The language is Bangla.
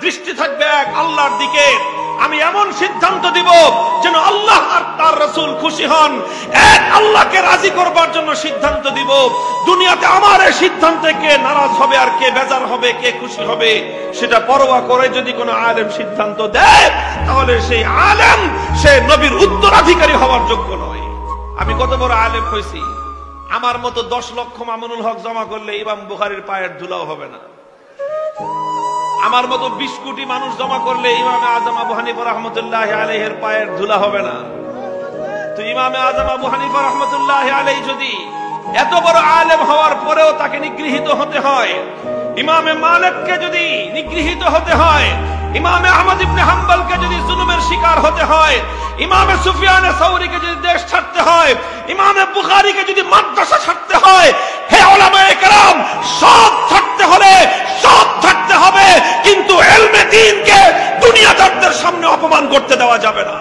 দৃষ্টি থাকবে এক আল্লাহর দিকে। আমি এমন সিদ্ধান্ত দিব যেন আল্লাহ আর তার রাসূল খুশি হন। এক আল্লাহকে রাজি করবার জন্য সিদ্ধান্ত দিব। দুনিয়াতে আমার এই সিদ্ধান্তে কে নারাজ হবে আর কে বেজার হবে, কে খুশি হবে, সেটা পরোয়া করে যদি কোনো আলেম সিদ্ধান্ত দেয়, তাহলে সেই আলেম সে নবীর উত্তরাধিকারী হওয়ার যোগ্য নয়। আমি কত বড় আলেম হয়েছি, আমার মতো 10 লক্ষ মামুনুল হক জমা করলে ইমাম বুখারীর পায়ের ধুলাও হবে না। আমার মতো 20 কোটি মানুষ জমা করলে ইমামে আজম আবু হানিফা রাহমাতুল্লাহি আলাইহির পায়ের ধুলা হবে না। তো ইমামে আজম আবু হানিফা রাহমাতুল্লাহি আলাইহি যদি এত বড় আলেম হওয়ার পরেও তাকে নিগৃহীত হতে হয়, ইমামে মালিককে যদি নিগৃহীত হতে হয়, ইমামে আহমদ ইবনে হাম্বলকে যদি জুলুমের শিকার হতে হয়, ইমামে সুফিয়ানে সাউরীকে যদি দেশ ছাড়তে হয়, ইমামে বুখারীকে যদি মাদ্রাসা ছাড়তে হয়, হে উলামায়ে কেরাম, সব ছাড়তে হলে সব ছাড়তে হবে, কিন্তু ইলমে দ্বীনকে দুনিয়াদারদের সামনে অপমান করতে দেওয়া যাবে না।